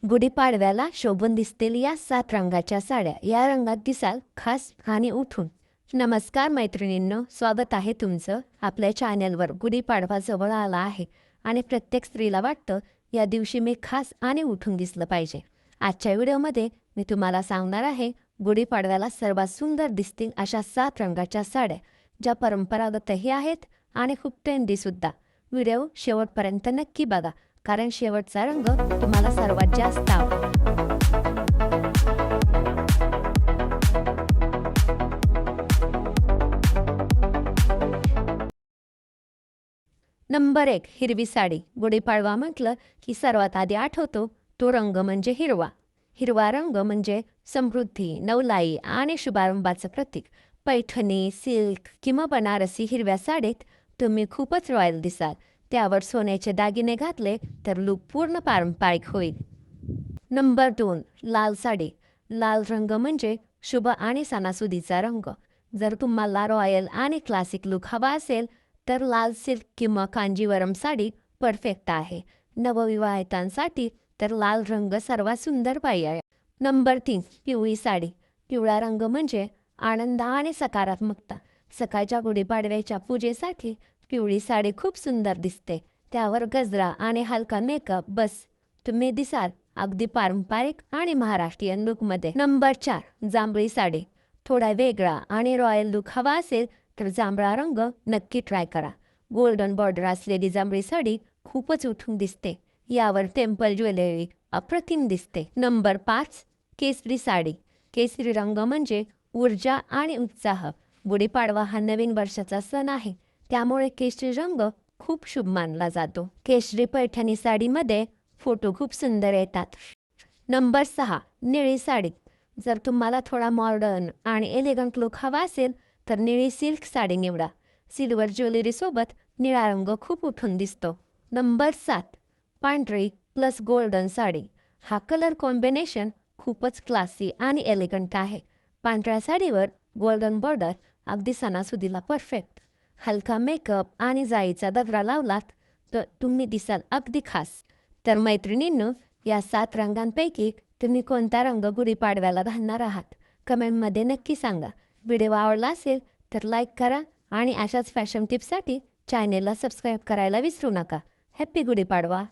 गुढीपाडव्याला शोभून दिसतील या 7 रंगाच्या साड्या. या रंगात दिसाल खास आणि उठून. नमस्कार मैत्रिणींनो, स्वागत आहे तुमचं आपल्या चॅनलवर. गुढीपाडवा जवळ आला आहे आणि प्रत्येक स्त्रीला वाटतं या दिवशी मी खास आणि उठून दिसलं पाहिजे. आजच्या व्हिडिओमध्ये मी तुम्हाला सांगणार आहे गुढीपाडव्याला सर्वात सुंदर दिसतील अशा 7 रंगाच्या साड्या, ज्या परंपरागतही आहेत आणि खूप ट्रेंडीसुद्धा. व्हिडिओ शेवटपर्यंत नक्की बघा, कारण शेवटचा रंग तुम्हाला सर्वात जास्त आवडेल. नंबर 1, हिरवी साडी. गुढीपाडवा म्हटलं की सर्वात आधी आठवतो तो रंग म्हणजे हिरवा. हिरवा रंग म्हणजे समृद्धी, नवलाई आणि शुभारंभाचं प्रतीक. पैठणी, सिल्क किंवा बनारसी हिरव्या साडीत तुम्ही खूपच रॉयल दिसाल. त्यावर सोन्याचे दागिने घातले तर लूक पूर्ण पारंपरिक होईल. नंबर 2, लाल साडी. लाल रंग म्हणजे शुभ आणि सणासुदीचा रंग. जर तुम्हाला रॉयल आणि क्लासिक लूक हवा असेल तर लाल सिल्क किंवा कांजीवरम साडी परफेक्ट आहे. नवविवाहितांसाठी तर लाल रंग सर्वात सुंदर पर्याय. नंबर 3, पिवळी साडी. पिवळा रंग म्हणजे आनंद आणि सकारात्मकता. सकाळच्या गुढीपाडव्याच्या पूजेसाठी पिवळी साडी खूप सुंदर दिसते. त्यावर गजरा आणि हलका मेकअप, बस तुम्ही दिसाल अगदी पारंपरिक आणि महाराष्ट्रीयन लुकमध्ये. नंबर 4, जांभळी साडी. थोडा वेगळा आणि रॉयल लुक हवा असेल तर जांभळा रंग नक्की ट्राय करा. गोल्डन बॉर्डर असलेली जांभळी साडी खूपच उठून दिसते. यावर टेम्पल ज्वेलरी अप्रतिम दिसते. नंबर 5, केसरी साडी. केसरी रंग म्हणजे ऊर्जा आणि उत्साह. गुढीपाडवा हा नवीन वर्षाचा सण आहे, त्यामुळे केशरी रंग खूप शुभ मानला जातो. केशरी पैठणी साडीमध्ये फोटो खूप सुंदर येतात. नंबर 6, निळी साडी. जर तुम्हाला थोडा मॉडर्न आणि एलिगंट लुक हवा असेल तर निळी सिल्क साडी निवडा. सिल्वर ज्वेलरीसोबत निळा रंग खूप उठून दिसतो. नंबर 7, पांढरी प्लस गोल्डन साडी. हा कलर कॉम्बिनेशन खूपच क्लासी आणि एलिगंट आहे. पांढऱ्या साडीवर गोल्डन बॉर्डर अगदी सणासुदीला परफेक्ट. हलका मेकअप आणि जाईचा दगडा लावलात तर तुम्ही दिसाल अगदी खास. तर मैत्रिणींनो, या 7 रंगांपैकी तुम्ही कोणता रंग गुढीपाडव्याला घालणार आहात? कमेंटमध्ये नक्की सांगा. व्हिडिओ आवडला असेल तर लाईक करा आणि अशाच फॅशन टिप्ससाठी चॅनेलला सबस्क्राईब करायला विसरू नका. हॅप्पी गुढीपाडवा.